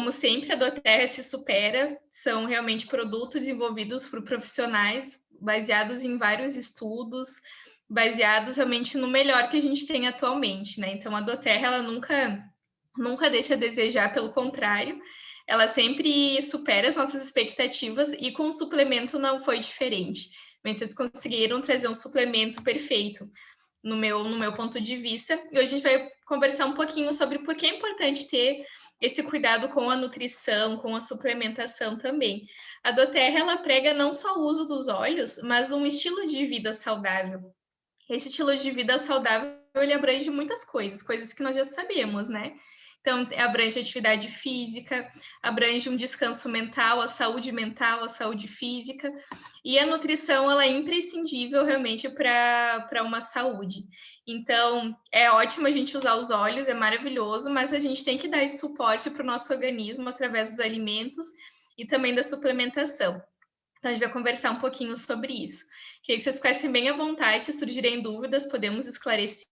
como sempre, a doTERRA se supera, são realmente produtos desenvolvidos por profissionais, baseados em vários estudos, baseados realmente no melhor que a gente tem atualmente, né? Então, a doTERRA, ela nunca deixa a desejar, pelo contrário, ela sempre supera as nossas expectativas e com o suplemento não foi diferente. Mas vocês conseguiram trazer um suplemento perfeito no meu ponto de vista. E hoje a gente vai conversar um pouquinho sobre por que é importante ter esse cuidado com a nutrição, com a suplementação também. A doTERRA, ela prega não só o uso dos óleos, mas um estilo de vida saudável. Esse estilo de vida saudável, ele abrange muitas coisas, coisas que nós já sabemos, né? Então, abrange atividade física, abrange um descanso mental, a saúde física, e a nutrição, ela é imprescindível realmente para uma saúde. Então, é ótimo a gente usar os óleos, é maravilhoso, mas a gente tem que dar esse suporte para o nosso organismo através dos alimentos e também da suplementação. Então, a gente vai conversar um pouquinho sobre isso. Queria que vocês ficassem bem à vontade, se surgirem dúvidas, podemos esclarecer.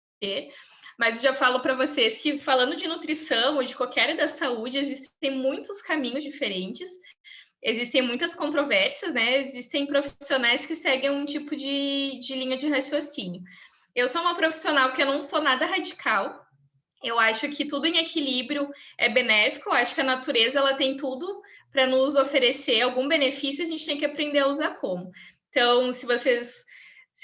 Mas eu já falo para vocês que, falando de nutrição ou de qualquer área da saúde, existem muitos caminhos diferentes, existem muitas controvérsias, né? Existem profissionais que seguem um tipo de linha de raciocínio. Eu sou uma profissional que eu não sou nada radical. Eu acho que tudo em equilíbrio é benéfico. Eu acho que a natureza, ela tem tudo para nos oferecer algum benefício, a gente tem que aprender a usar como. Então, se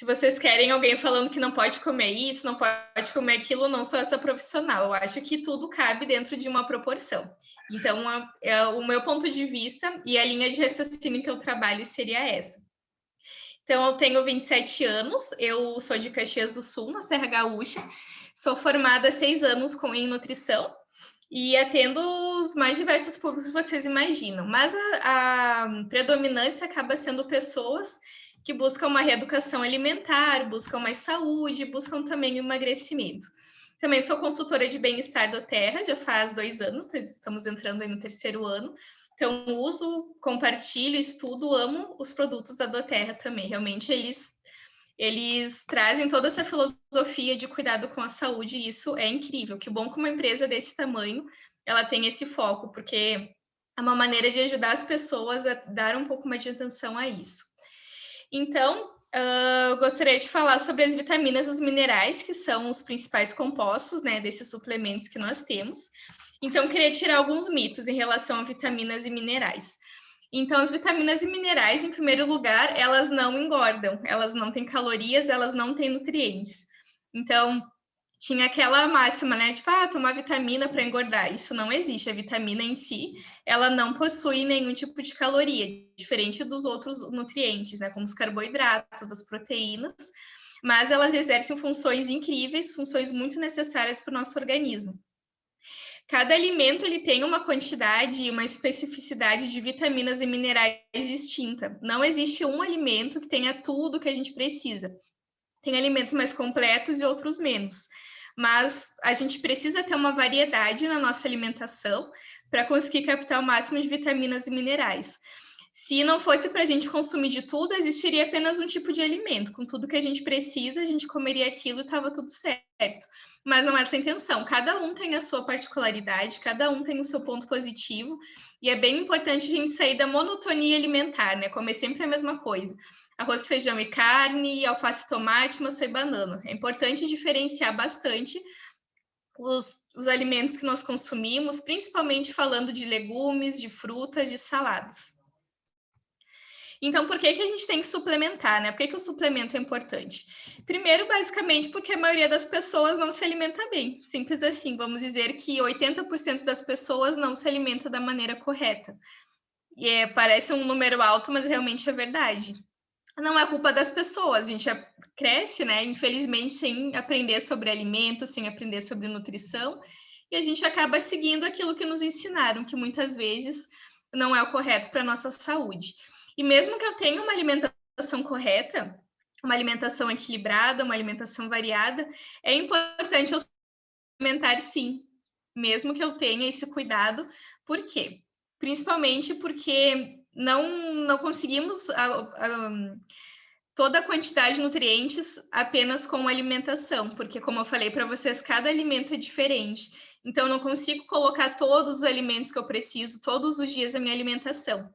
vocês querem alguém falando que não pode comer isso, não pode comer aquilo, não sou essa profissional. Eu acho que tudo cabe dentro de uma proporção. Então, o meu ponto de vista e a linha de raciocínio que eu trabalho seria essa. Então, eu tenho 27 anos, eu sou de Caxias do Sul, na Serra Gaúcha, sou formada há 6 anos em nutrição e atendo os mais diversos públicos que vocês imaginam, mas a predominância acaba sendo pessoas que buscam uma reeducação alimentar, buscam mais saúde, buscam também o emagrecimento. Também sou consultora de bem-estar doTERRA, já faz 2 anos, estamos entrando aí no 3º ano. Então, uso, compartilho, estudo, amo os produtos da doTERRA também. Realmente, eles trazem toda essa filosofia de cuidado com a saúde e isso é incrível. Que bom que uma empresa desse tamanho, ela tem esse foco, porque é uma maneira de ajudar as pessoas a dar um pouco mais de atenção a isso. Então, eu gostaria de falar sobre as vitaminas e os minerais, que são os principais compostos, né, desses suplementos que nós temos. Então, queria tirar alguns mitos em relação a vitaminas e minerais. Então, as vitaminas e minerais, em primeiro lugar, elas não engordam, elas não têm calorias, elas não têm nutrientes. Então, tinha aquela máxima, né? Tipo, tomar vitamina para engordar. Isso não existe. A vitamina em si, ela não possui nenhum tipo de caloria, diferente dos outros nutrientes, né? Como os carboidratos, as proteínas. Mas elas exercem funções incríveis, funções muito necessárias para o nosso organismo. Cada alimento ele tem uma quantidade e uma especificidade de vitaminas e minerais distinta. Não existe um alimento que tenha tudo que a gente precisa. Tem alimentos mais completos e outros menos. Mas a gente precisa ter uma variedade na nossa alimentação para conseguir captar o máximo de vitaminas e minerais. Se não fosse para a gente consumir de tudo, existiria apenas um tipo de alimento. Com tudo que a gente precisa, a gente comeria aquilo e estava tudo certo. Mas não é essa a intenção. Cada um tem a sua particularidade, cada um tem o seu ponto positivo. E é bem importante a gente sair da monotonia alimentar, né? Comer sempre a mesma coisa. Arroz, feijão e carne, alface, tomate, maçã e banana. É importante diferenciar bastante os alimentos que nós consumimos, principalmente falando de legumes, de frutas, de saladas. Então, por que a gente tem que suplementar, né? Por que o suplemento é importante? Primeiro, basicamente, porque a maioria das pessoas não se alimenta bem. Simples assim. Vamos dizer que 80% das pessoas não se alimenta da maneira correta. E parece um número alto, mas realmente é verdade. Não é culpa das pessoas, a gente cresce, né? Infelizmente, sem aprender sobre alimentos, sem aprender sobre nutrição, e a gente acaba seguindo aquilo que nos ensinaram, que muitas vezes não é o correto para a nossa saúde. E mesmo que eu tenha uma alimentação correta, uma alimentação equilibrada, uma alimentação variada, é importante eu suplementar sim, mesmo que eu tenha esse cuidado. Por quê? Principalmente porque não conseguimos toda a quantidade de nutrientes apenas com alimentação, porque como eu falei para vocês, cada alimento é diferente. Então, eu não consigo colocar todos os alimentos que eu preciso todos os dias na minha alimentação.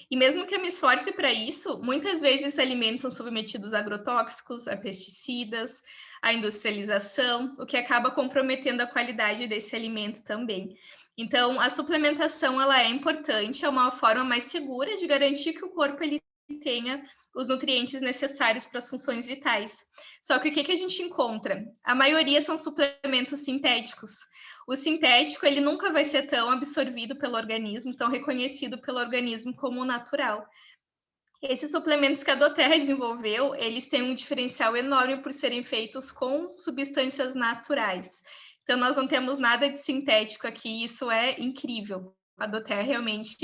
E mesmo que eu me esforce para isso, muitas vezes esses alimentos são submetidos a agrotóxicos, a pesticidas, a industrialização, o que acaba comprometendo a qualidade desse alimento também. Então, a suplementação ela é importante, é uma forma mais segura de garantir que o corpo ele tenha os nutrientes necessários para as funções vitais. Só que o que a gente encontra? A maioria são suplementos sintéticos. O sintético ele nunca vai ser tão absorvido pelo organismo, tão reconhecido pelo organismo como o natural. Esses suplementos que a Doterra desenvolveu, eles têm um diferencial enorme por serem feitos com substâncias naturais. Então, nós não temos nada de sintético aqui, isso é incrível. A Doterra realmente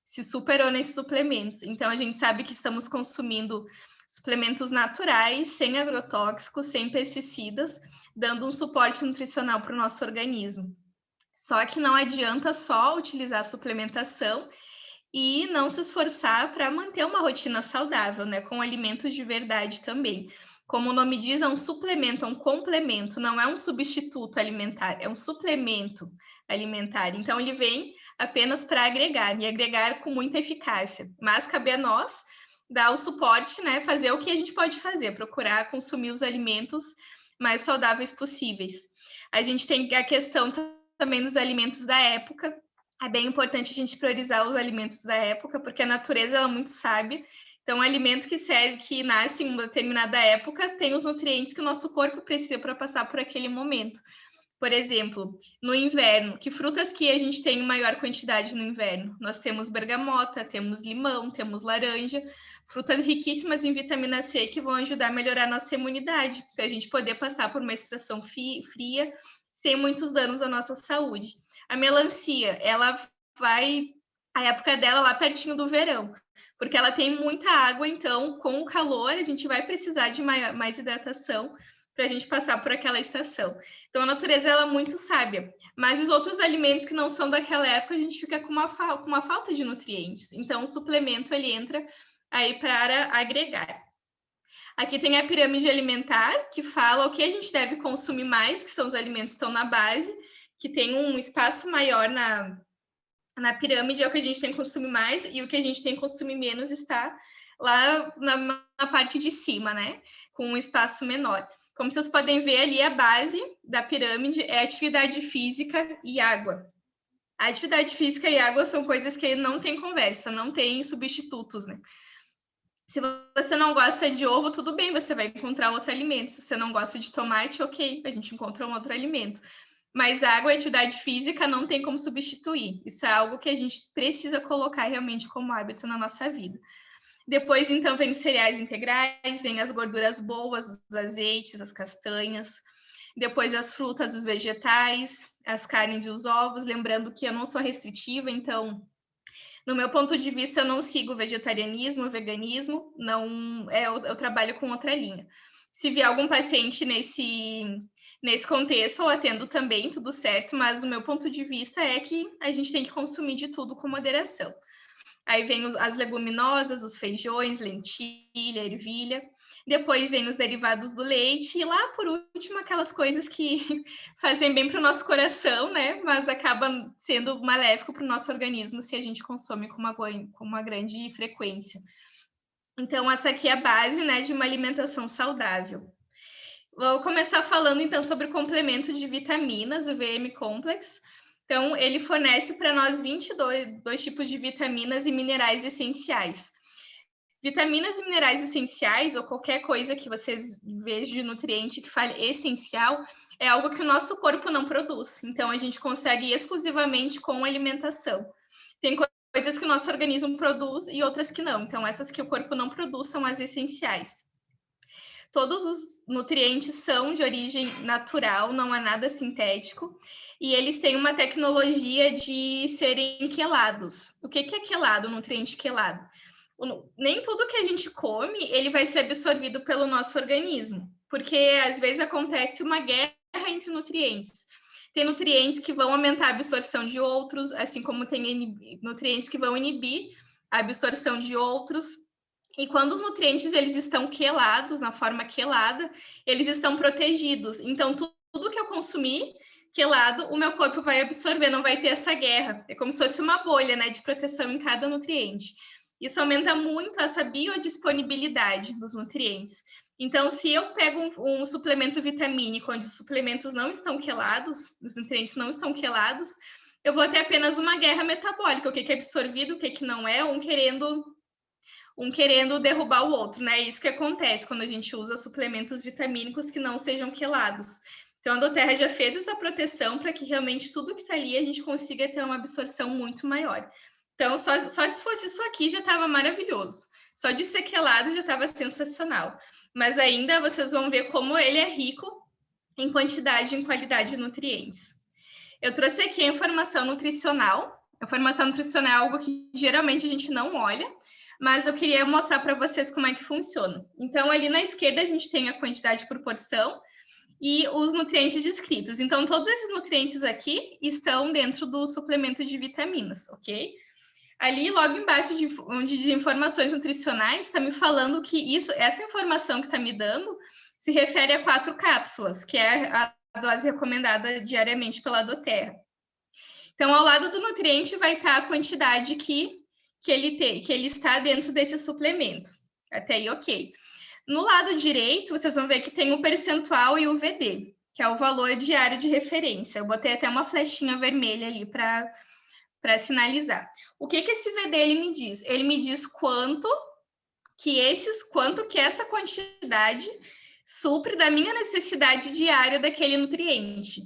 se superou nesses suplementos. Então, a gente sabe que estamos consumindo suplementos naturais, sem agrotóxicos, sem pesticidas, dando um suporte nutricional para o nosso organismo. Só que não adianta só utilizar a suplementação e não se esforçar para manter uma rotina saudável, né? Com alimentos de verdade também. Como o nome diz, é um suplemento, é um complemento, não é um substituto alimentar, é um suplemento alimentar. Então, ele vem apenas para agregar, e agregar com muita eficácia. Mas cabe a nós dar o suporte, né? Fazer o que a gente pode fazer, procurar consumir os alimentos mais saudáveis possíveis. A gente tem a questão também dos alimentos da época. É bem importante a gente priorizar os alimentos da época, porque a natureza ela é muito sábia. Então, o alimento que serve, que nasce em uma determinada época, tem os nutrientes que o nosso corpo precisa para passar por aquele momento. Por exemplo, no inverno, que frutas que a gente tem em maior quantidade no inverno? Nós temos bergamota, temos limão, temos laranja, frutas riquíssimas em vitamina C que vão ajudar a melhorar a nossa imunidade, para a gente poder passar por uma estação fria sem muitos danos à nossa saúde. A melancia, ela vai a época dela lá pertinho do verão, porque ela tem muita água, então com o calor a gente vai precisar de mais hidratação para a gente passar por aquela estação. Então a natureza ela é muito sábia, mas os outros alimentos que não são daquela época a gente fica com uma falta de nutrientes. Então o suplemento ele entra aí para agregar. Aqui tem a pirâmide alimentar, que fala o que a gente deve consumir mais, que são os alimentos que estão na base, que tem um espaço maior na pirâmide, é o que a gente tem que consumir mais, e o que a gente tem que consumir menos está lá na parte de cima, né? Com um espaço menor. Como vocês podem ver ali, a base da pirâmide é atividade física e água. A atividade física e água são coisas que não tem conversa, não tem substitutos, né? Se você não gosta de ovo, tudo bem, você vai encontrar outro alimento. Se você não gosta de tomate, ok, a gente encontra um outro alimento. Mas água e atividade física não tem como substituir. Isso é algo que a gente precisa colocar realmente como hábito na nossa vida. Depois, então, vem os cereais integrais, vem as gorduras boas, os azeites, as castanhas. Depois as frutas, os vegetais, as carnes e os ovos. Lembrando que eu não sou restritiva, então no meu ponto de vista, eu não sigo vegetarianismo, veganismo, não, eu trabalho com outra linha. Se vier algum paciente nesse contexto, eu atendo também, tudo certo, mas o meu ponto de vista é que a gente tem que consumir de tudo com moderação. Aí vem as leguminosas, os feijões, lentilha, ervilha. Depois vem os derivados do leite. E lá, por último, aquelas coisas que fazem bem para o nosso coração, né? Mas acabam sendo maléfico para o nosso organismo se a gente consome com uma grande frequência. Então, essa aqui é a base, né, de uma alimentação saudável. Vou começar falando, então, sobre o complemento de vitaminas, o VM Complex. Então, ele fornece para nós 22 tipos de vitaminas e minerais essenciais. Vitaminas e minerais essenciais, ou qualquer coisa que vocês vejam de nutriente que fale essencial, é algo que o nosso corpo não produz. Então, a gente consegue exclusivamente com alimentação. Tem coisas que o nosso organismo produz e outras que não. Então, essas que o corpo não produz são as essenciais. Todos os nutrientes são de origem natural, não há nada sintético, e eles têm uma tecnologia de serem quelados. O que é quelado, nutriente quelado? Nem tudo que a gente come, ele vai ser absorvido pelo nosso organismo, porque às vezes acontece uma guerra entre nutrientes. Tem nutrientes que vão aumentar a absorção de outros, assim como tem nutrientes que vão inibir a absorção de outros. E quando os nutrientes eles estão quelados, na forma quelada, eles estão protegidos. Então, tudo que eu consumir quelado, o meu corpo vai absorver, não vai ter essa guerra. É como se fosse uma bolha, né, de proteção em cada nutriente. Isso aumenta muito essa biodisponibilidade dos nutrientes. Então, se eu pego um suplemento vitamínico, onde os suplementos não estão quelados, os nutrientes não estão quelados, eu vou ter apenas uma guerra metabólica, o que é absorvido, o que não é, um querendo derrubar o outro, né? Isso que acontece quando a gente usa suplementos vitamínicos que não sejam quelados. Então, a doTERRA já fez essa proteção para que realmente tudo que está ali a gente consiga ter uma absorção muito maior. Então, só se fosse isso aqui já estava maravilhoso. Só de ser quelado já estava sensacional. Mas ainda vocês vão ver como ele é rico em quantidade e em qualidade de nutrientes. Eu trouxe aqui a informação nutricional. A informação nutricional é algo que geralmente a gente não olha, mas eu queria mostrar para vocês como é que funciona. Então, ali na esquerda, a gente tem a quantidade por porção e os nutrientes descritos. Então, todos esses nutrientes aqui estão dentro do suplemento de vitaminas, ok? Ali, logo embaixo de informações nutricionais, está me falando que essa informação que está me dando se refere a 4 cápsulas, que é a dose recomendada diariamente pela doTERRA. Então, ao lado do nutriente vai estar a quantidade que ele está dentro desse suplemento. Até aí, ok. No lado direito, vocês vão ver que tem o percentual e o VD, que é o valor diário de referência. Eu botei até uma flechinha vermelha ali para sinalizar. O que esse VD ele me diz? Ele me diz quanto que essa quantidade supre da minha necessidade diária daquele nutriente.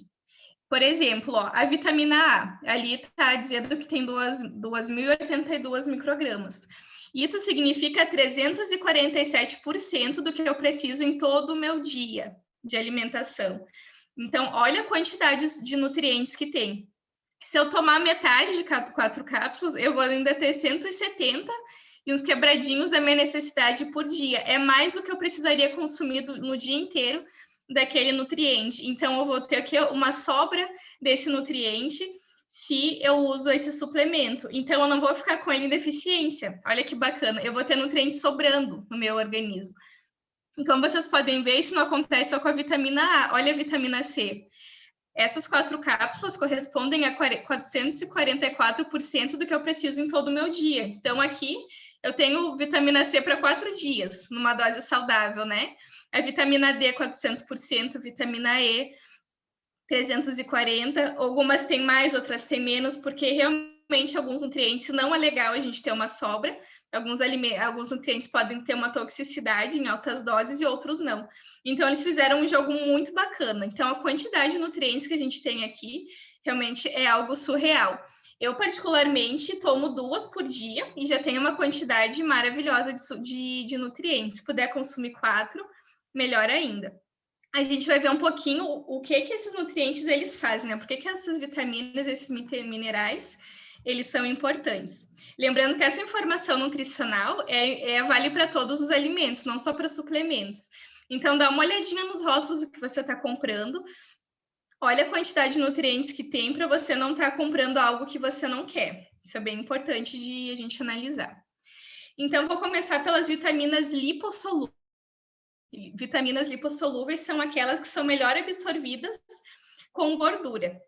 Por exemplo, ó, a vitamina A, ali está dizendo que tem 2.082 microgramas. Isso significa 347% do que eu preciso em todo o meu dia de alimentação. Então, olha a quantidade de nutrientes que tem. Se eu tomar metade de 4 cápsulas, eu vou ainda ter 170 e uns quebradinhos da minha necessidade por dia. É mais do que eu precisaria consumir no dia inteiro daquele nutriente. Então, eu vou ter aqui uma sobra desse nutriente se eu uso esse suplemento. Então, eu não vou ficar com ele em deficiência. Olha que bacana. Eu vou ter nutrientes sobrando no meu organismo. E como vocês podem ver, isso não acontece só com a vitamina A. Olha a vitamina C. Essas 4 cápsulas correspondem a 444% do que eu preciso em todo o meu dia. Então, aqui eu tenho vitamina C para 4 dias, numa dose saudável, né? A vitamina D, 400%, vitamina E, 340%. Algumas têm mais, outras têm menos, porque realmente alguns nutrientes não é legal a gente ter uma sobra. Alguns nutrientes podem ter uma toxicidade em altas doses e outros não. Então, eles fizeram um jogo muito bacana. Então, a quantidade de nutrientes que a gente tem aqui realmente é algo surreal. Eu, particularmente, tomo 2 por dia e já tenho uma quantidade maravilhosa de nutrientes. Se puder consumir 4, melhor ainda. A gente vai ver um pouquinho o que esses nutrientes eles fazem, né? Por que essas vitaminas, esses minerais, eles são importantes. Lembrando que essa informação nutricional vale para todos os alimentos, não só para suplementos. Então, dá uma olhadinha nos rótulos do que você está comprando. Olha a quantidade de nutrientes que tem para você não estar comprando algo que você não quer. Isso é bem importante de a gente analisar. Então, vou começar pelas vitaminas lipossolúveis. Vitaminas lipossolúveis são aquelas que são melhor absorvidas com gordura.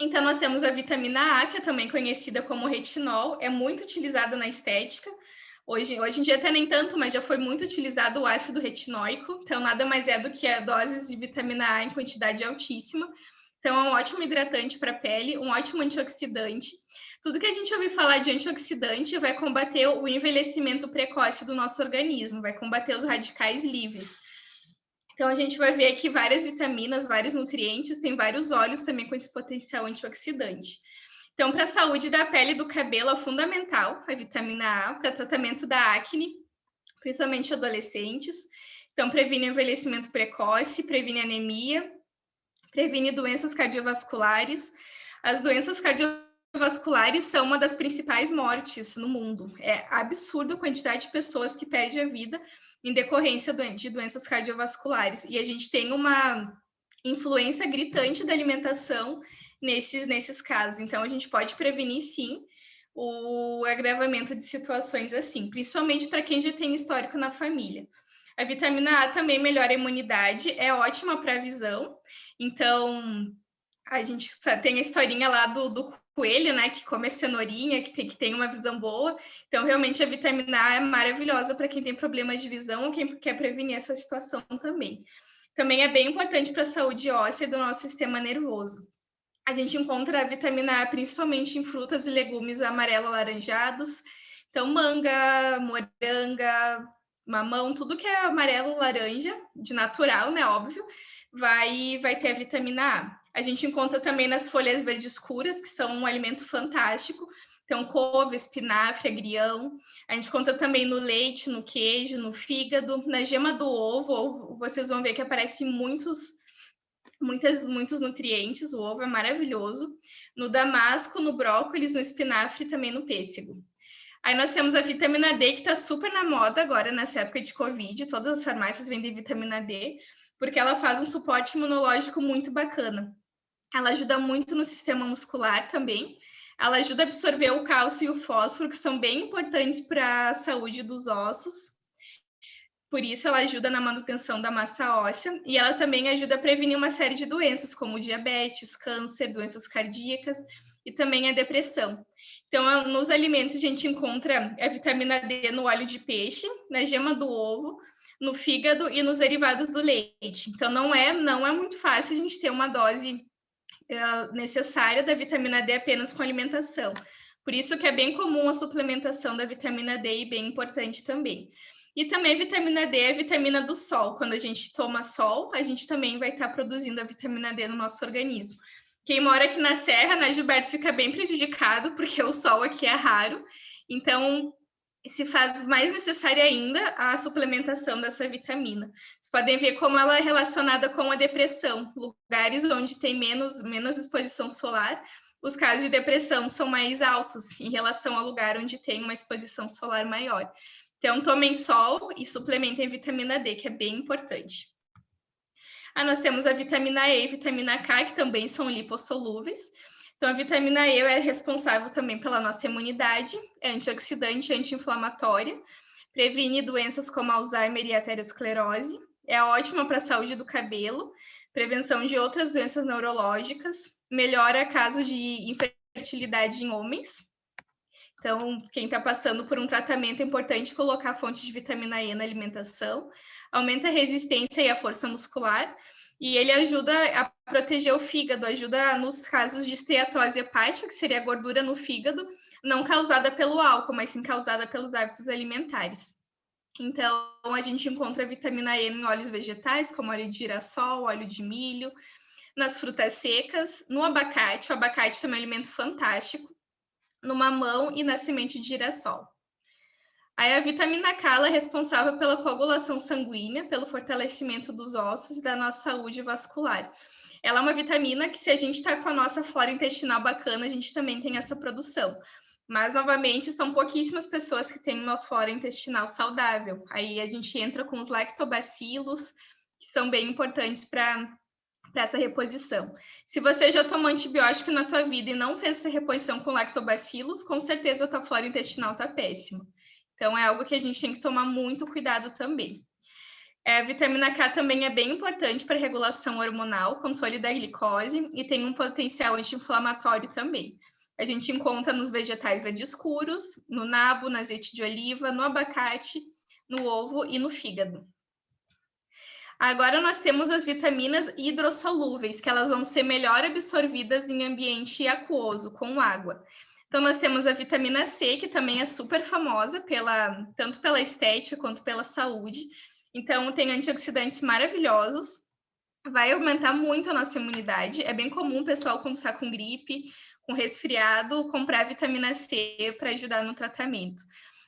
Então, nós temos a vitamina A, que é também conhecida como retinol, é muito utilizada na estética. Hoje em dia até nem tanto, mas já foi muito utilizado o ácido retinóico, então nada mais é do que a doses de vitamina A em quantidade altíssima. Então, é um ótimo hidratante para a pele, um ótimo antioxidante. Tudo que a gente ouvir falar de antioxidante vai combater o envelhecimento precoce do nosso organismo, vai combater os radicais livres. Então, a gente vai ver aqui várias vitaminas, vários nutrientes, tem vários óleos também com esse potencial antioxidante. Então, para a saúde da pele e do cabelo, é fundamental a vitamina A para tratamento da acne, principalmente adolescentes. Então, previne envelhecimento precoce, previne anemia, previne doenças cardiovasculares. As doenças cardiovasculares são uma das principais mortes no mundo. É absurdo a quantidade de pessoas que perdem a vida em decorrência de doenças cardiovasculares. E a gente tem uma influência gritante da alimentação nesses casos. Então, a gente pode prevenir, sim, o agravamento de situações assim, principalmente para quem já tem histórico na família. A vitamina A também melhora a imunidade, é ótima para a visão. Então, A gente tem a historinha lá do coelho, né, que come a cenourinha, que tem uma visão boa. Então, realmente, a vitamina A é maravilhosa para quem tem problemas de visão ou quem quer prevenir essa situação também. Também é bem importante para a saúde óssea do nosso sistema nervoso. A gente encontra a vitamina A principalmente em frutas e legumes amarelo-alaranjados. Então, manga, moranga, mamão, tudo que é amarelo-laranja, de natural, né? Óbvio, vai ter a vitamina A. A gente encontra também nas folhas verdes escuras, que são um alimento fantástico. Então, couve, espinafre, agrião. A gente conta também no leite, no queijo, no fígado, na gema do ovo. Vocês vão ver que aparecem muitos nutrientes, o ovo é maravilhoso. No damasco, no brócolis, no espinafre e também no pêssego. Aí nós temos a vitamina D, que está super na moda agora, nessa época de Covid. Todas as farmácias vendem vitamina D, porque ela faz um suporte imunológico muito bacana. Ela ajuda muito no sistema muscular também. Ela ajuda a absorver o cálcio e o fósforo, que são bem importantes para a saúde dos ossos. Por isso, ela ajuda na manutenção da massa óssea e ela também ajuda a prevenir uma série de doenças, como diabetes, câncer, doenças cardíacas e também a depressão. Então, nos alimentos, a gente encontra a vitamina D no óleo de peixe, na gema do ovo, no fígado e nos derivados do leite. Então, não é muito fácil a gente ter uma dose necessária da vitamina D apenas com alimentação. Por isso que é bem comum a suplementação da vitamina D e bem importante também. E também a vitamina D é a vitamina do sol. Quando a gente toma sol, a gente também vai estar produzindo a vitamina D no nosso organismo. Quem mora aqui na Serra, né, Gilberto, fica bem prejudicado, porque o sol aqui é raro. Então, se faz mais necessária ainda a suplementação dessa vitamina. Vocês podem ver como ela é relacionada com a depressão. Lugares onde tem menos exposição solar, os casos de depressão são mais altos em relação ao lugar onde tem uma exposição solar maior. Então, tomem sol e suplementem vitamina D, que é bem importante. Nós temos a vitamina E e vitamina K, que também são lipossolúveis. Então, a vitamina E é responsável também pela nossa imunidade, é antioxidante, anti-inflamatória, previne doenças como Alzheimer e aterosclerose, é ótima para a saúde do cabelo, prevenção de outras doenças neurológicas, melhora casos de infertilidade em homens. Então, quem está passando por um tratamento, é importante colocar fonte de vitamina E na alimentação, aumenta a resistência e a força muscular, e ele ajuda a proteger o fígado, ajuda nos casos de esteatose hepática, que seria a gordura no fígado, não causada pelo álcool, mas sim causada pelos hábitos alimentares. Então, a gente encontra a vitamina E em óleos vegetais, como óleo de girassol, óleo de milho, nas frutas secas, no abacate. O abacate também é um alimento fantástico, no mamão e na semente de girassol. Aí a vitamina K é responsável pela coagulação sanguínea, pelo fortalecimento dos ossos e da nossa saúde vascular. Ela é uma vitamina que, se a gente está com a nossa flora intestinal bacana, a gente também tem essa produção. Mas, novamente, são pouquíssimas pessoas que têm uma flora intestinal saudável. Aí a gente entra com os lactobacilos, que são bem importantes para essa reposição. Se você já tomou antibiótico na tua vida e não fez essa reposição com lactobacilos, com certeza a tua flora intestinal está péssima. Então, é algo que a gente tem que tomar muito cuidado também. A vitamina K também é bem importante para a regulação hormonal, controle da glicose e tem um potencial anti-inflamatório também. A gente encontra nos vegetais verdes escuros, no nabo, no azeite de oliva, no abacate, no ovo e no fígado. Agora nós temos as vitaminas hidrossolúveis, que elas vão ser melhor absorvidas em ambiente aquoso, com água. Então, nós temos a vitamina C, que também é super famosa, tanto pela estética quanto pela saúde. Então, tem antioxidantes maravilhosos, vai aumentar muito a nossa imunidade. É bem comum o pessoal, quando está com gripe, com resfriado, comprar vitamina C para ajudar no tratamento.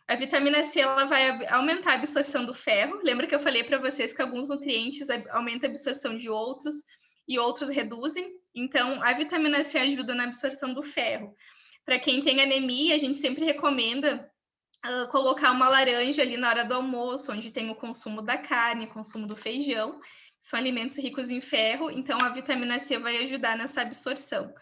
A vitamina C ela vai aumentar a absorção do ferro. Lembra que eu falei para vocês que alguns nutrientes aumentam a absorção de outros e outros reduzem? Então, a vitamina C ajuda na absorção do ferro. Para quem tem anemia, a gente sempre recomenda colocar uma laranja ali na hora do almoço, onde tem o consumo da carne, consumo do feijão. São alimentos ricos em ferro, então a vitamina C vai ajudar nessa absorção.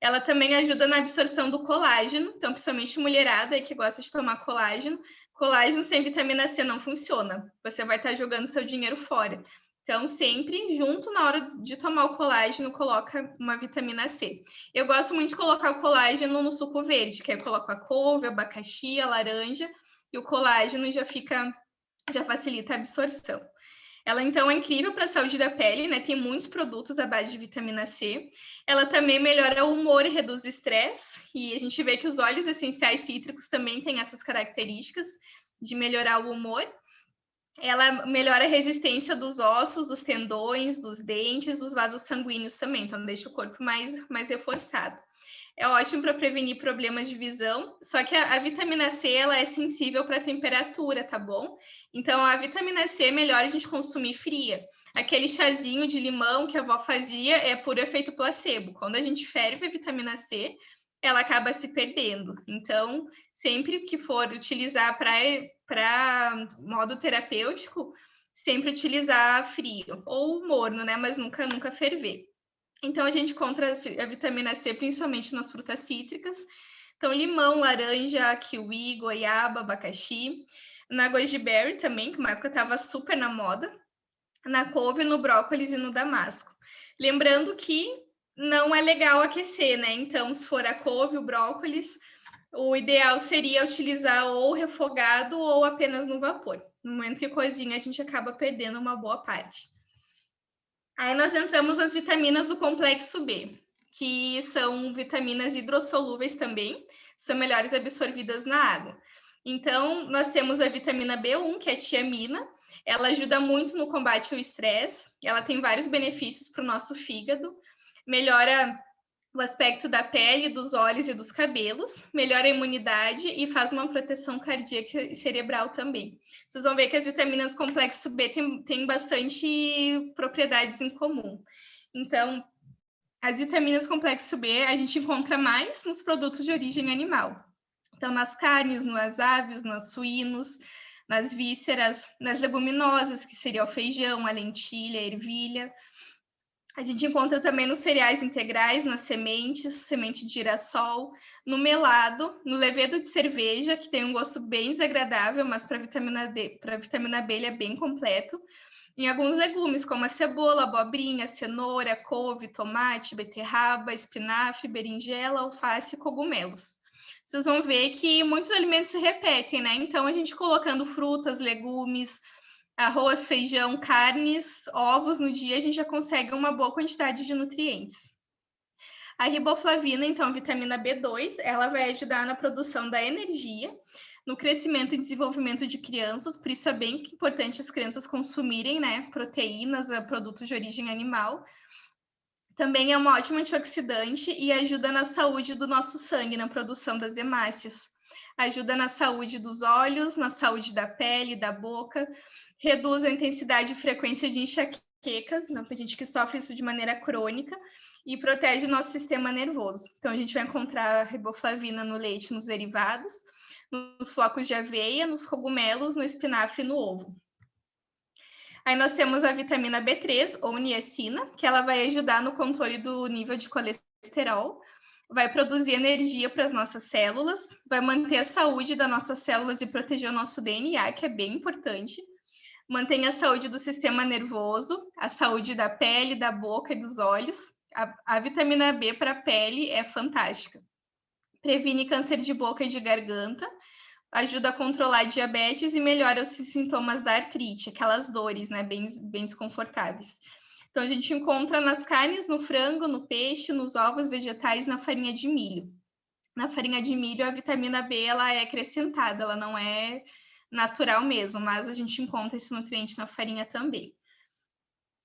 Ela também ajuda na absorção do colágeno, então principalmente mulherada que gosta de tomar colágeno. Colágeno sem vitamina C não funciona, você vai estar jogando seu dinheiro fora. Então, sempre junto, na hora de tomar o colágeno, coloca uma vitamina C. Eu gosto muito de colocar o colágeno no suco verde, que aí eu coloco a couve, abacaxi, a laranja, e o colágeno já facilita a absorção. Ela, então, é incrível para a saúde da pele, né? Tem muitos produtos à base de vitamina C. Ela também melhora o humor e reduz o estresse. E a gente vê que os óleos essenciais cítricos também têm essas características de melhorar o humor. Ela melhora a resistência dos ossos, dos tendões, dos dentes, dos vasos sanguíneos também. Então, deixa o corpo mais reforçado. É ótimo para prevenir problemas de visão, só que a vitamina C ela é sensível para a temperatura, tá bom? Então a vitamina C é melhor a gente consumir fria. Aquele chazinho de limão que a avó fazia é por efeito placebo. Quando a gente ferve a vitamina C, ela acaba se perdendo. Então, sempre que for utilizar para modo terapêutico, sempre utilizar frio ou morno, né? Mas nunca ferver. Então, a gente encontra a vitamina C principalmente nas frutas cítricas. Então, limão, laranja, kiwi, goiaba, abacaxi. Na goji berry também, que uma época estava super na moda. Na couve, no brócolis e no damasco. Lembrando que não é legal aquecer, né? Então, se for a couve, o brócolis, o ideal seria utilizar ou refogado ou apenas no vapor. No momento que cozinha, a gente acaba perdendo uma boa parte. Aí nós entramos nas vitaminas do complexo B, que são vitaminas hidrossolúveis também, são melhores absorvidas na água. Então, nós temos a vitamina B1, que é a tiamina, ela ajuda muito no combate ao estresse, ela tem vários benefícios para o nosso fígado, melhora o aspecto da pele, dos olhos e dos cabelos, melhora a imunidade e faz uma proteção cardíaca e cerebral também. Vocês vão ver que as vitaminas complexo B têm bastante propriedades em comum. Então, as vitaminas complexo B a gente encontra mais nos produtos de origem animal. Então, nas carnes, nas aves, nos suínos, nas vísceras, nas leguminosas, que seria o feijão, a lentilha, a ervilha. A gente encontra também nos cereais integrais, nas sementes, semente de girassol, no melado, no levedo de cerveja, que tem um gosto bem desagradável, mas para vitamina B ele é bem completo. Em alguns legumes, como a cebola, abobrinha, cenoura, couve, tomate, beterraba, espinafre, berinjela, alface e cogumelos. Vocês vão ver que muitos alimentos se repetem, né? Então, a gente colocando frutas, legumes, arroz, feijão, carnes, ovos no dia, a gente já consegue uma boa quantidade de nutrientes. A riboflavina, então, a vitamina B2, ela vai ajudar na produção da energia, no crescimento e desenvolvimento de crianças, por isso é bem importante as crianças consumirem, né, proteínas, produtos de origem animal. Também é uma ótima antioxidante e ajuda na saúde do nosso sangue, na produção das hemácias. Ajuda na saúde dos olhos, na saúde da pele, da boca, reduz a intensidade e frequência de enxaquecas, né? Tem gente que sofre isso de maneira crônica, e protege o nosso sistema nervoso. Então, a gente vai encontrar a riboflavina no leite, nos derivados, nos flocos de aveia, nos cogumelos, no espinafre e no ovo. Aí nós temos a vitamina B3, ou niacina, que ela vai ajudar no controle do nível de colesterol, vai produzir energia para as nossas células, vai manter a saúde das nossas células e proteger o nosso DNA, que é bem importante. Mantém a saúde do sistema nervoso, a saúde da pele, da boca e dos olhos. A vitamina B para a pele é fantástica. Previne câncer de boca e de garganta, ajuda a controlar a diabetes e melhora os sintomas da artrite, aquelas dores, né, bem desconfortáveis. Então, a gente encontra nas carnes, no frango, no peixe, nos ovos vegetais, na farinha de milho. Na farinha de milho, a vitamina B ela é acrescentada, ela não é natural mesmo, mas a gente encontra esse nutriente na farinha também.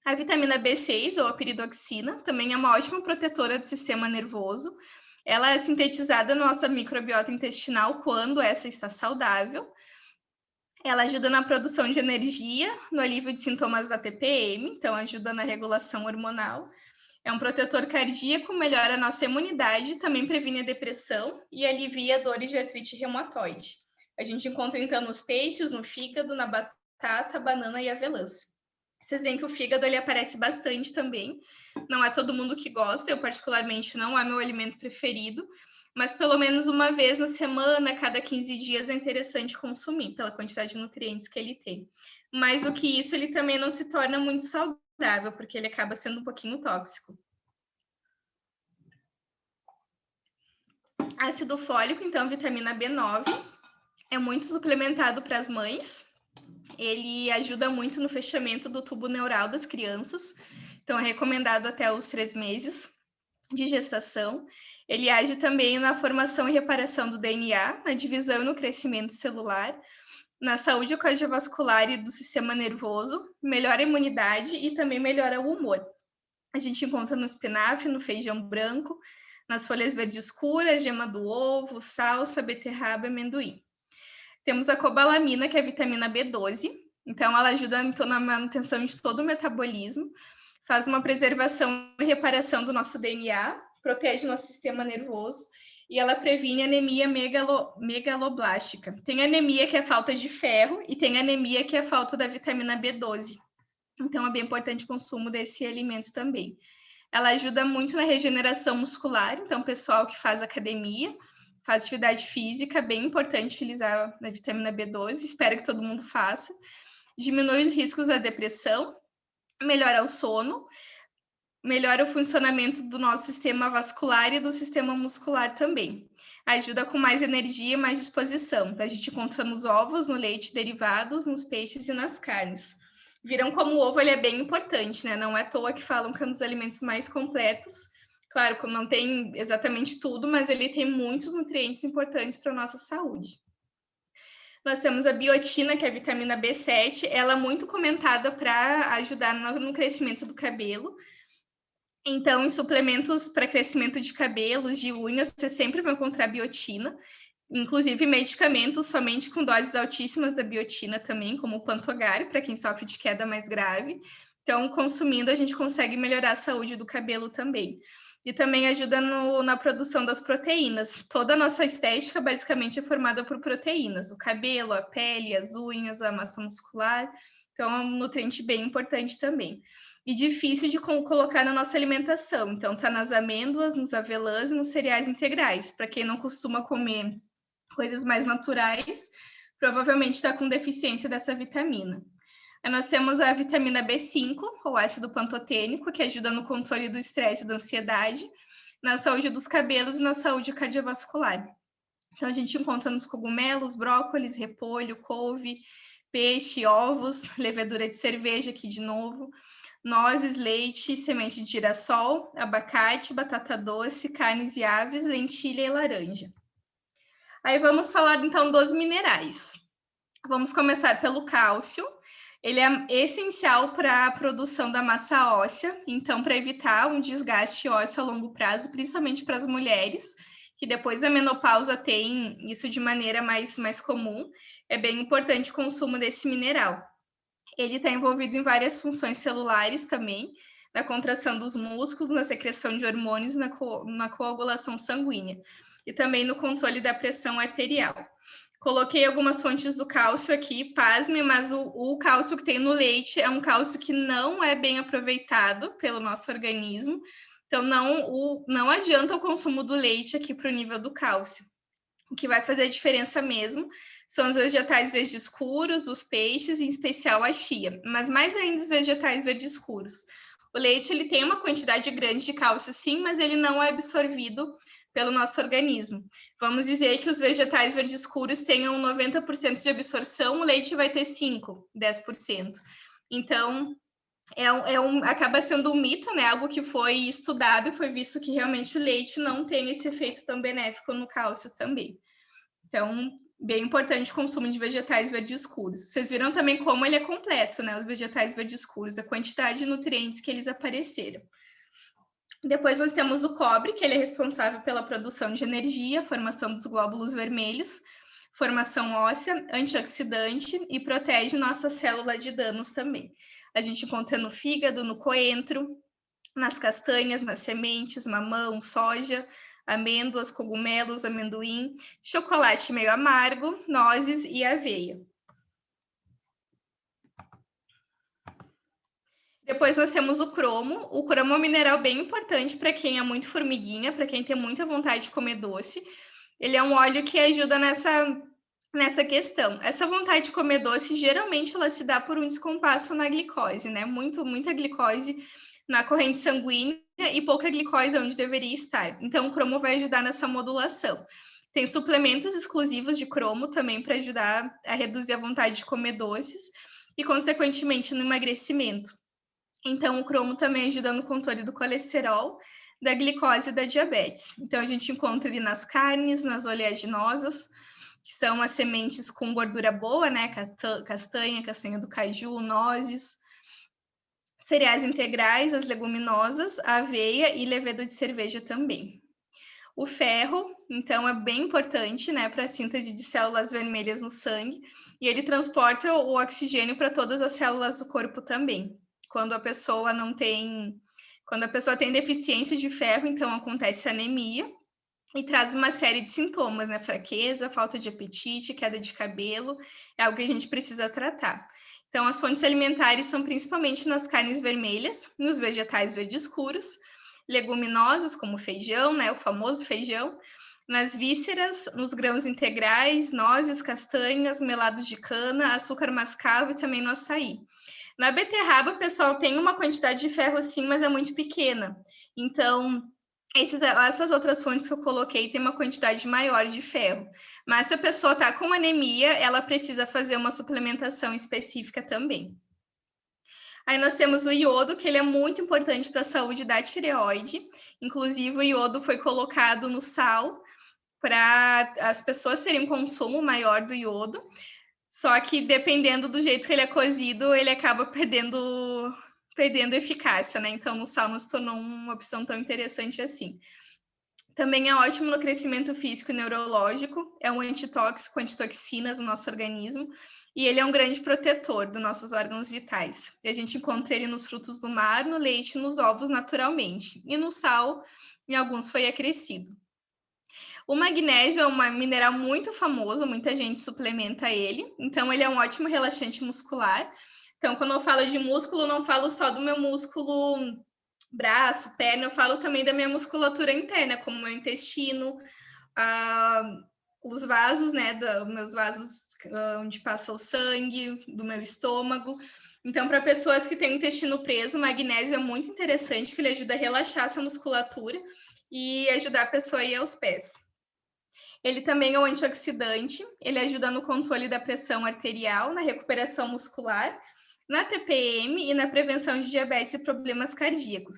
A vitamina B6, ou a piridoxina, também é uma ótima protetora do sistema nervoso. Ela é sintetizada na nossa microbiota intestinal quando essa está saudável. Ela ajuda na produção de energia, no alívio de sintomas da TPM, então ajuda na regulação hormonal. É um protetor cardíaco, melhora a nossa imunidade, também previne a depressão e alivia dores de artrite reumatoide. A gente encontra, então, nos peixes, no fígado, na batata, banana e avelãs. Vocês veem que o fígado ele aparece bastante também. Não é todo mundo que gosta, eu particularmente não é meu alimento preferido, mas pelo menos uma vez na semana, cada 15 dias é interessante consumir, pela quantidade de nutrientes que ele tem. Mais do que isso, ele também não se torna muito saudável, porque ele acaba sendo um pouquinho tóxico. Ácido fólico, então, vitamina B9, é muito suplementado para as mães. Ele ajuda muito no fechamento do tubo neural das crianças, então é recomendado até os 3 meses de gestação. Ele age também na formação e reparação do DNA, na divisão e no crescimento celular, na saúde cardiovascular e do sistema nervoso, melhora a imunidade e também melhora o humor. A gente encontra no espinafre, no feijão branco, nas folhas verdes escuras, gema do ovo, salsa, beterraba e amendoim. Temos a cobalamina, que é a vitamina B12. Então, ela ajuda na manutenção de todo o metabolismo, faz uma preservação e reparação do nosso DNA, protege nosso sistema nervoso e ela previne anemia megaloblástica. Tem anemia que é falta de ferro e tem anemia que é falta da vitamina B12. Então, é bem importante o consumo desse alimento também. Ela ajuda muito na regeneração muscular, então, pessoal que faz academia, faz atividade física, bem importante utilizar a vitamina B12, espero que todo mundo faça. Diminui os riscos da depressão, melhora o sono, melhora o funcionamento do nosso sistema vascular e do sistema muscular também. Ajuda com mais energia e mais disposição. Então, a gente encontra nos ovos, no leite, derivados, nos peixes e nas carnes. Viram como o ovo ele é bem importante, né? Não é à toa que falam que é um dos alimentos mais completos. Claro que não tem exatamente tudo, mas ele tem muitos nutrientes importantes para a nossa saúde. Nós temos a biotina, que é a vitamina B7, ela é muito comentada para ajudar no crescimento do cabelo. Então, em suplementos para crescimento de cabelos, de unhas, você sempre vai encontrar biotina, inclusive medicamentos somente com doses altíssimas da biotina também, como o Pantogaro, para quem sofre de queda mais grave. Então, consumindo, a gente consegue melhorar a saúde do cabelo também. E também ajuda na produção das proteínas. Toda a nossa estética basicamente é formada por proteínas. O cabelo, a pele, as unhas, a massa muscular. Então, é um nutriente bem importante também. E difícil de colocar na nossa alimentação. Então, tá nas amêndoas, nos avelãs e nos cereais integrais. Para quem não costuma comer coisas mais naturais, provavelmente está com deficiência dessa vitamina. Aí nós temos a vitamina B5, ou ácido pantotênico, que ajuda no controle do estresse e da ansiedade, na saúde dos cabelos e na saúde cardiovascular. Então, a gente encontra nos cogumelos, brócolis, repolho, couve, peixe, ovos, levedura de cerveja aqui de novo, nozes, leite, semente de girassol, abacate, batata doce, carnes e aves, lentilha e laranja. Aí vamos falar então dos minerais. Vamos começar pelo cálcio. Ele é essencial para a produção da massa óssea, então para evitar um desgaste ósseo a longo prazo, principalmente para as mulheres, que depois da menopausa tem isso de maneira mais comum, é bem importante o consumo desse mineral. Ele está envolvido em várias funções celulares também, na contração dos músculos, na secreção de hormônios, na coagulação sanguínea e também no controle da pressão arterial. Coloquei algumas fontes do cálcio aqui, pasme, mas o cálcio que tem no leite é um cálcio que não é bem aproveitado pelo nosso organismo, então não adianta o consumo do leite aqui para o nível do cálcio. O que vai fazer a diferença mesmo são os vegetais verdes escuros, os peixes, em especial a chia, mas mais ainda os vegetais verdes escuros. O leite ele tem uma quantidade grande de cálcio, sim, mas ele não é absorvido pelo nosso organismo. Vamos dizer que os vegetais verdes escuros tenham 90% de absorção, o leite vai ter 5%, 10%. Então, acaba sendo um mito, né? Algo que foi estudado e foi visto que realmente o leite não tem esse efeito tão benéfico no cálcio também. Então, bem importante o consumo de vegetais verdes escuros. Vocês viram também como ele é completo, né? Os vegetais verdes escuros, a quantidade de nutrientes que eles apareceram. Depois nós temos o cobre, que ele é responsável pela produção de energia, formação dos glóbulos vermelhos, formação óssea, antioxidante e protege nossa célula de danos também. A gente encontra no fígado, no coentro, nas castanhas, nas sementes, mamão, soja, amêndoas, cogumelos, amendoim, chocolate meio amargo, nozes e aveia. Depois nós temos o cromo. O cromo é um mineral bem importante para quem é muito formiguinha, para quem tem muita vontade de comer doce. Ele é um óleo que ajuda nessa questão. Essa vontade de comer doce, geralmente ela se dá por um descompasso na glicose, né? Muita glicose na corrente sanguínea e pouca glicose onde deveria estar. Então, o cromo vai ajudar nessa modulação. Tem suplementos exclusivos de cromo também para ajudar a reduzir a vontade de comer doces e, consequentemente, no emagrecimento. Então, o cromo também ajuda no controle do colesterol, da glicose e da diabetes. Então, a gente encontra ele nas carnes, nas oleaginosas, que são as sementes com gordura boa, né? Castanha do caju, nozes, cereais integrais, as leguminosas, a aveia e levedo de cerveja também. O ferro, então, é bem importante, né, para a síntese de células vermelhas no sangue, e ele transporta o oxigênio para todas as células do corpo também. Quando a pessoa tem deficiência de ferro, então acontece anemia e traz uma série de sintomas, né? Fraqueza, falta de apetite, queda de cabelo, é algo que a gente precisa tratar. Então, as fontes alimentares são principalmente nas carnes vermelhas, nos vegetais verdes escuros, leguminosas, como feijão, né? O famoso feijão, nas vísceras, nos grãos integrais, nozes, castanhas, melados de cana, açúcar mascavo e também no açaí. Na beterraba, o pessoal tem uma quantidade de ferro sim, mas é muito pequena. Então, essas outras fontes que eu coloquei têm uma quantidade maior de ferro. Mas se a pessoa está com anemia, ela precisa fazer uma suplementação específica também. Aí nós temos o iodo, que ele é muito importante para a saúde da tireoide. Inclusive, o iodo foi colocado no sal para as pessoas terem um consumo maior do iodo. Só que dependendo do jeito que ele é cozido, ele acaba perdendo eficácia, né? Então, o sal não se tornou uma opção tão interessante assim. Também é ótimo no crescimento físico e neurológico, é um antitóxico, antitoxinas no nosso organismo, e ele é um grande protetor dos nossos órgãos vitais. E a gente encontra ele nos frutos do mar, no leite e nos ovos naturalmente. E no sal, em alguns foi acrescido. O magnésio é um mineral muito famoso, muita gente suplementa ele, então ele é um ótimo relaxante muscular. Então, quando eu falo de músculo, não falo só do meu músculo braço, perna, eu falo também da minha musculatura interna, como meu intestino, os vasos, né, meus vasos onde passa o sangue, do meu estômago. Então, para pessoas que têm o intestino preso, o magnésio é muito interessante, que ele ajuda a relaxar essa musculatura e ajudar a pessoa a ir aos pés. Ele também é um antioxidante, ele ajuda no controle da pressão arterial, na recuperação muscular, na TPM e na prevenção de diabetes e problemas cardíacos.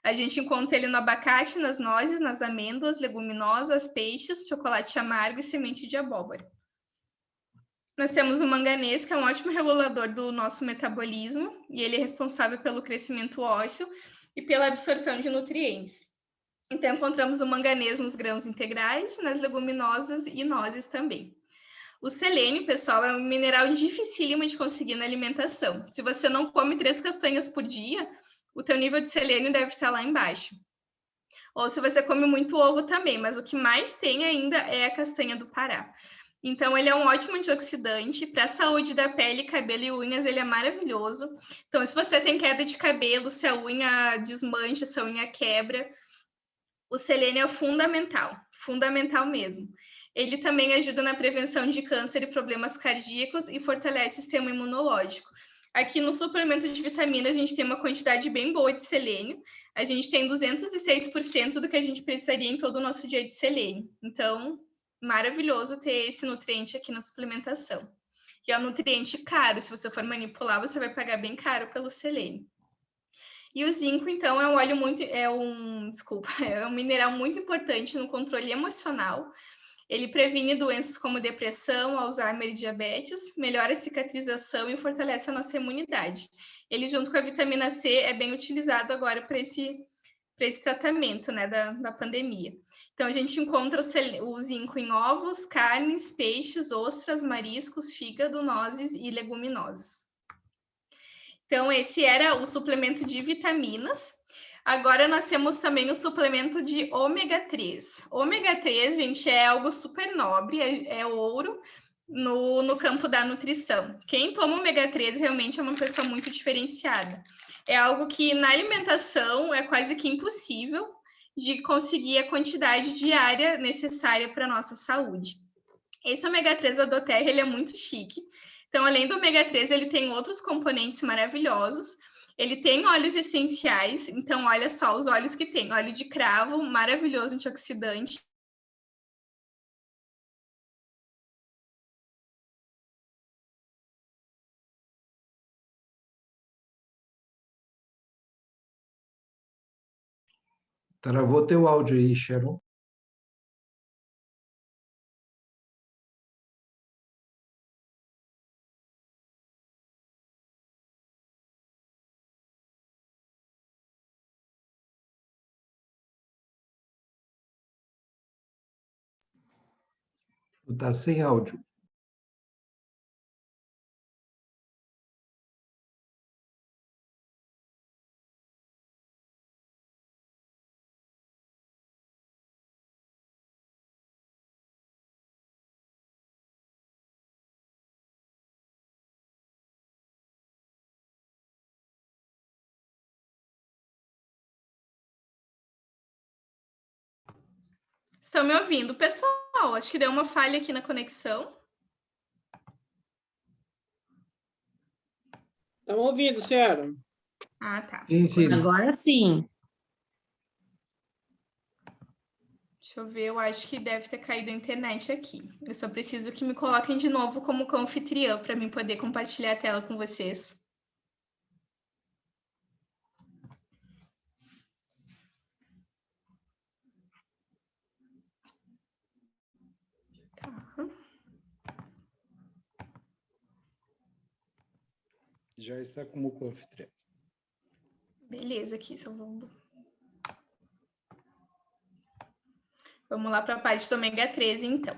A gente encontra ele no abacate, nas nozes, nas amêndoas, leguminosas, peixes, chocolate amargo e semente de abóbora. Nós temos o manganês, que é um ótimo regulador do nosso metabolismo, e ele é responsável pelo crescimento ósseo e pela absorção de nutrientes. Então, encontramos o manganês nos grãos integrais, nas leguminosas e nozes também. O selênio, pessoal, é um mineral dificílimo de conseguir na alimentação. Se você não come 3 castanhas por dia, o teu nível de selênio deve estar lá embaixo. Ou se você come muito ovo também, mas o que mais tem ainda é a castanha do Pará. Então, ele é um ótimo antioxidante. Para a saúde da pele, cabelo e unhas, ele é maravilhoso. Então, se você tem queda de cabelo, se a unha desmancha, se a unha quebra, o selênio é fundamental mesmo. Ele também ajuda na prevenção de câncer e problemas cardíacos e fortalece o sistema imunológico. Aqui no suplemento de vitamina, a gente tem uma quantidade bem boa de selênio. A gente tem 206% do que a gente precisaria em todo o nosso dia de selênio. Então, maravilhoso ter esse nutriente aqui na suplementação. E é um nutriente caro. Se você for manipular, você vai pagar bem caro pelo selênio. E o zinco, então, é um mineral muito importante no controle emocional. Ele previne doenças como depressão, Alzheimer e diabetes, melhora a cicatrização e fortalece a nossa imunidade. Ele, junto com a vitamina C, é bem utilizado agora para esse tratamento, né, da pandemia. Então, a gente encontra o zinco em ovos, carnes, peixes, ostras, mariscos, fígado, nozes e leguminosas. Então, esse era o suplemento de vitaminas. Agora nós temos também o suplemento de ômega 3. Ômega 3, gente, é algo super nobre, é ouro, no campo da nutrição. Quem toma ômega 3 realmente é uma pessoa muito diferenciada. É algo que na alimentação é quase que impossível de conseguir a quantidade diária necessária para a nossa saúde. Esse ômega 3 da doTERRA, ele é muito chique. Então, além do ômega 3, ele tem outros componentes maravilhosos. Ele tem óleos essenciais. Então, olha só os óleos que tem. Óleo de cravo, maravilhoso antioxidante. Travou teu áudio aí, Sharon. Tu tá sem áudio. Estão me ouvindo? Pessoal, acho que deu uma falha aqui na conexão. Estamos ouvindo, Sharon. Ah, tá. Sim. Agora sim. Deixa eu ver, eu acho que deve ter caído a internet aqui. Eu só preciso que me coloquem de novo como anfitriã para mim poder compartilhar a tela com vocês. Tá. Já está como co-anfitriã. Beleza, aqui, só vamos... Vamos lá para a parte do ômega 3, então.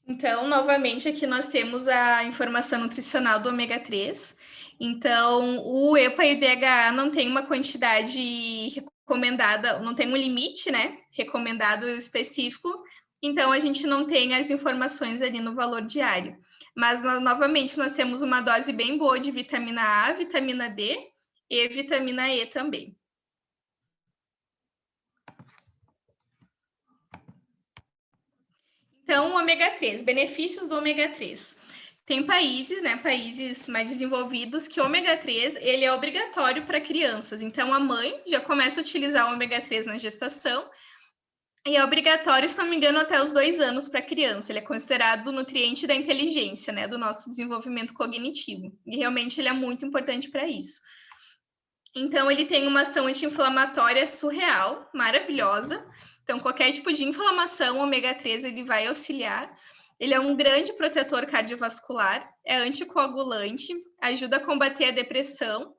Então, novamente, aqui nós temos a informação nutricional do ômega 3. Então, o EPA e o DHA não tem uma quantidade recomendada, não tem um limite, né? Recomendado específico. Então, a gente não tem as informações ali no valor diário. Mas, novamente, nós temos uma dose bem boa de vitamina A, vitamina D e vitamina E também. Então, o ômega 3, benefícios do ômega 3. Tem países, né, países mais desenvolvidos, que o ômega 3, ele é obrigatório para crianças. Então, a mãe já começa a utilizar o ômega 3 na gestação, e é obrigatório, se não me engano, até os 2 anos para a criança. Ele é considerado nutriente da inteligência, né, do nosso desenvolvimento cognitivo. E realmente ele é muito importante para isso. Então, ele tem uma ação anti-inflamatória surreal, maravilhosa. Então, qualquer tipo de inflamação, o ômega 3 ele vai auxiliar. Ele é um grande protetor cardiovascular, é anticoagulante, ajuda a combater a depressão,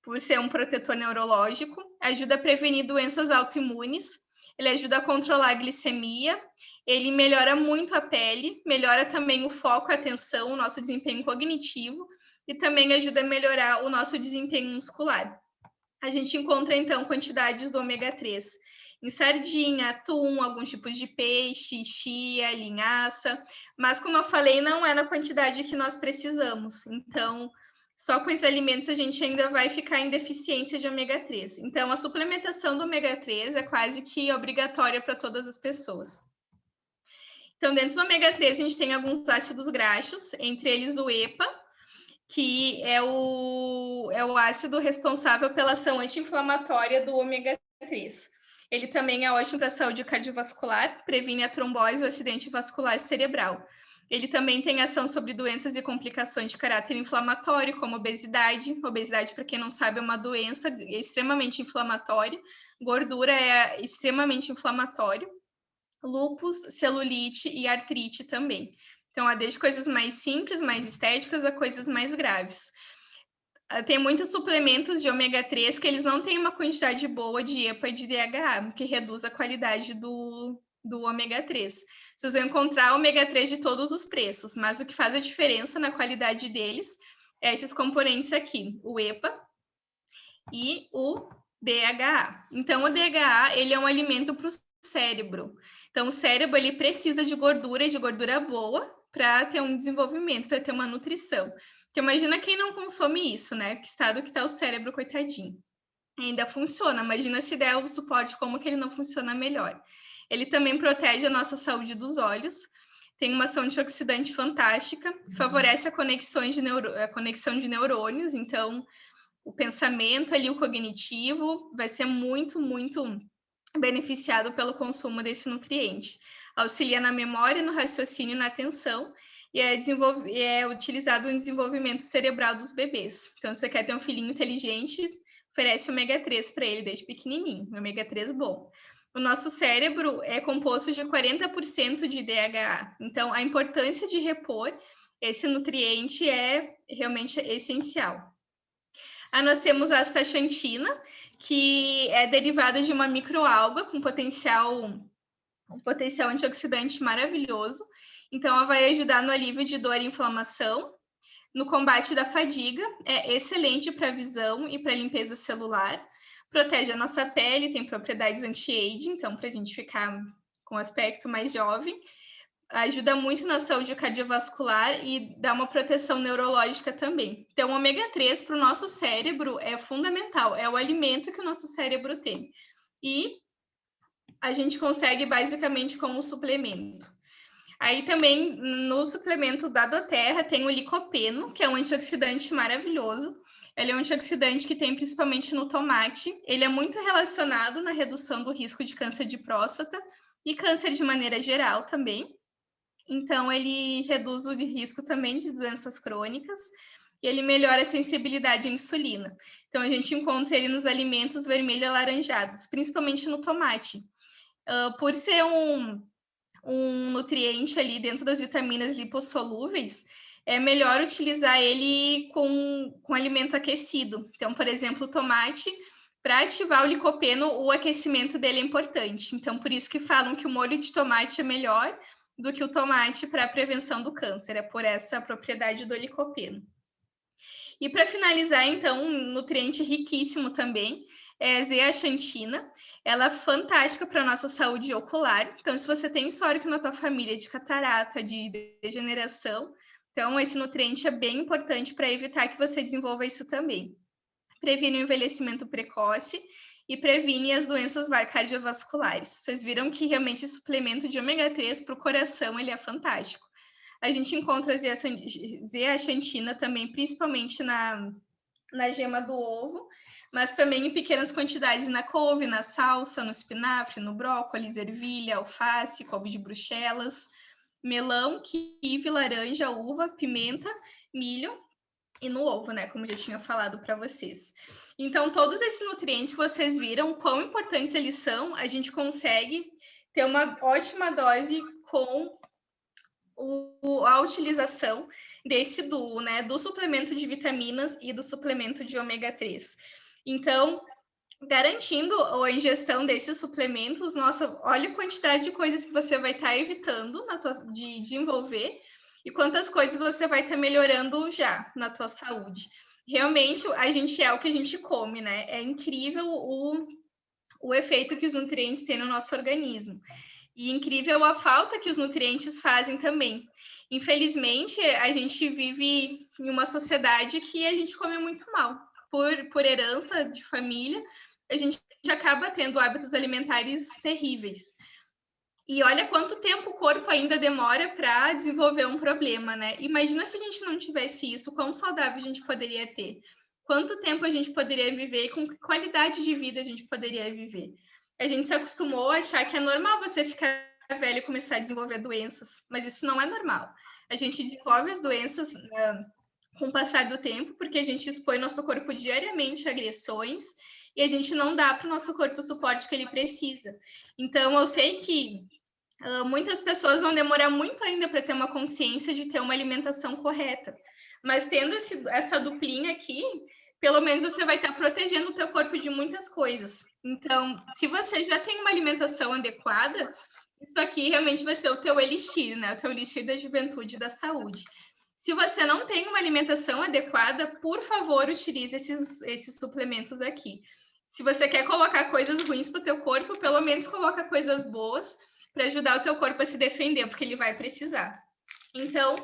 por ser um protetor neurológico, ajuda a prevenir doenças autoimunes, ele ajuda a controlar a glicemia, ele melhora muito a pele, melhora também o foco, a atenção, o nosso desempenho cognitivo e também ajuda a melhorar o nosso desempenho muscular. A gente encontra, então, quantidades do ômega 3 em sardinha, atum, alguns tipos de peixe, chia, linhaça, mas, como eu falei, não é na quantidade que nós precisamos. Então, só com esses alimentos a gente ainda vai ficar em deficiência de ômega 3. Então, a suplementação do ômega 3 é quase que obrigatória para todas as pessoas. Então, dentro do ômega 3, a gente tem alguns ácidos graxos, entre eles o EPA, que é o ácido responsável pela ação anti-inflamatória do ômega 3. Ele também é ótimo para a saúde cardiovascular, previne a trombose e o acidente vascular cerebral. Ele também tem ação sobre doenças e complicações de caráter inflamatório, como obesidade. Obesidade, para quem não sabe, é uma doença extremamente inflamatória. Gordura é extremamente inflamatório. Lúpus, celulite e artrite também. Então, desde coisas mais simples, mais estéticas, a coisas mais graves. Tem muitos suplementos de ômega 3 que eles não têm uma quantidade boa de EPA e de DHA, que reduz a qualidade do ômega 3. Vocês vão encontrar ômega 3 de todos os preços, mas o que faz a diferença na qualidade deles é esses componentes aqui, o EPA e o DHA. Então, o DHA, ele é um alimento para o cérebro. Então, o cérebro, ele precisa de gordura boa, para ter um desenvolvimento, para ter uma nutrição. Porque imagina quem não consome isso, né? Que estado que está o cérebro, coitadinho. Ainda funciona, imagina se der o suporte, como que ele não funciona melhor. Ele também protege a nossa saúde dos olhos, tem uma ação antioxidante fantástica, favorece a conexão de neurônios, então o pensamento ali, o cognitivo, vai ser muito, muito beneficiado pelo consumo desse nutriente. Auxilia na memória, no raciocínio e na atenção, e é utilizado no desenvolvimento cerebral dos bebês. Então, se você quer ter um filhinho inteligente, oferece ômega 3 para ele desde pequenininho, ômega 3 bom. O nosso cérebro é composto de 40% de DHA, então a importância de repor esse nutriente é realmente essencial. Aí nós temos a astaxantina, que é derivada de uma microalga com um potencial antioxidante maravilhoso. Então, ela vai ajudar no alívio de dor e inflamação, no combate da fadiga, é excelente para a visão e para a limpeza celular, protege a nossa pele, tem propriedades anti-aging, então para a gente ficar com um aspecto mais jovem, ajuda muito na saúde cardiovascular e dá uma proteção neurológica também. Então, o ômega 3 para o nosso cérebro é fundamental, é o alimento que o nosso cérebro tem. E a gente consegue basicamente com o suplemento. Aí também no suplemento da doTERRA tem o licopeno, que é um antioxidante maravilhoso. Ele é um antioxidante que tem principalmente no tomate. Ele é muito relacionado na redução do risco de câncer de próstata e câncer de maneira geral também. Então, ele reduz o risco também de doenças crônicas e ele melhora a sensibilidade à insulina. Então, a gente encontra ele nos alimentos vermelho alaranjados, principalmente no tomate. Por ser um nutriente ali dentro das vitaminas lipossolúveis, é melhor utilizar ele com alimento aquecido. Então, por exemplo, o tomate, para ativar o licopeno, o aquecimento dele é importante. Então, por isso que falam que o molho de tomate é melhor do que o tomate para a prevenção do câncer, é por essa propriedade do licopeno. E para finalizar, então, um nutriente riquíssimo também é a zeaxantina. Ela é fantástica para a nossa saúde ocular. Então, se você tem histórico na tua família de catarata, de degeneração, então esse nutriente é bem importante para evitar que você desenvolva isso também. Previne o envelhecimento precoce e previne as doenças cardiovasculares. Vocês viram que realmente o suplemento de ômega 3 para o coração ele é fantástico. A gente encontra a zeaxantina também, principalmente na gema do ovo, mas também em pequenas quantidades na couve, na salsa, no espinafre, no brócolis, ervilha, alface, couve de bruxelas, melão, quibe, laranja, uva, pimenta, milho e no ovo, né? Como já tinha falado para vocês. Então, todos esses nutrientes que vocês viram, quão importantes eles são, a gente consegue ter uma ótima dose com a utilização do suplemento de vitaminas e do suplemento de ômega 3. Então, garantindo a ingestão desses suplementos, nossa, olha a quantidade de coisas que você vai estar evitando de desenvolver e quantas coisas você vai estar melhorando já na tua saúde. Realmente, a gente é o que a gente come, né? É incrível o efeito que os nutrientes têm no nosso organismo. E incrível a falta que os nutrientes fazem também. Infelizmente, a gente vive em uma sociedade que a gente come muito mal. Por herança de família, a gente acaba tendo hábitos alimentares terríveis. E olha quanto tempo o corpo ainda demora para desenvolver um problema, né? Imagina se a gente não tivesse isso, quão saudável a gente poderia ter. Quanto tempo a gente poderia viver e com que qualidade de vida a gente poderia viver. A gente se acostumou a achar que é normal você ficar velho e começar a desenvolver doenças, mas isso não é normal. A gente desenvolve as doenças com o passar do tempo, porque a gente expõe nosso corpo diariamente a agressões e a gente não dá para o nosso corpo o suporte que ele precisa. Então, eu sei que muitas pessoas vão demorar muito ainda para ter uma consciência de ter uma alimentação correta, mas tendo essa duplinha aqui, pelo menos você vai estar protegendo o teu corpo de muitas coisas. Então, se você já tem uma alimentação adequada, isso aqui realmente vai ser o teu elixir, né? O teu elixir da juventude e da saúde. Se você não tem uma alimentação adequada, por favor, utilize esses suplementos aqui. Se você quer colocar coisas ruins para o teu corpo, pelo menos coloca coisas boas para ajudar o teu corpo a se defender, porque ele vai precisar. Então,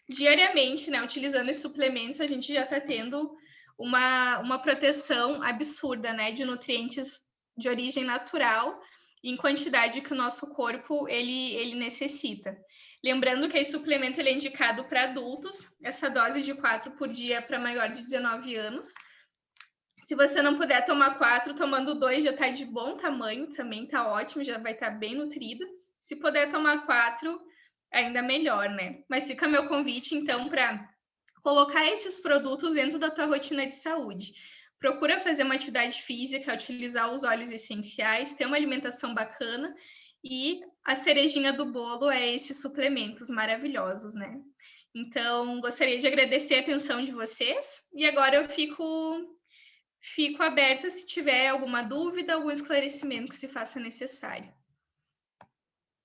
diariamente, né, utilizando esses suplementos, a gente já está tendo uma proteção absurda, né, de nutrientes de origem natural em quantidade que o nosso corpo ele necessita. Lembrando que esse suplemento ele é indicado para adultos, essa dose de 4 por dia para maior de 19 anos. Se você não puder tomar 4, tomando 2 já está de bom tamanho, também está ótimo, já vai estar bem nutrida. Se puder tomar 4, ainda melhor, né? Mas fica meu convite, então, para colocar esses produtos dentro da tua rotina de saúde. Procura fazer uma atividade física, utilizar os óleos essenciais, ter uma alimentação bacana e a cerejinha do bolo é esses suplementos maravilhosos, né? Então, gostaria de agradecer a atenção de vocês e agora eu fico aberta se tiver alguma dúvida, algum esclarecimento que se faça necessário.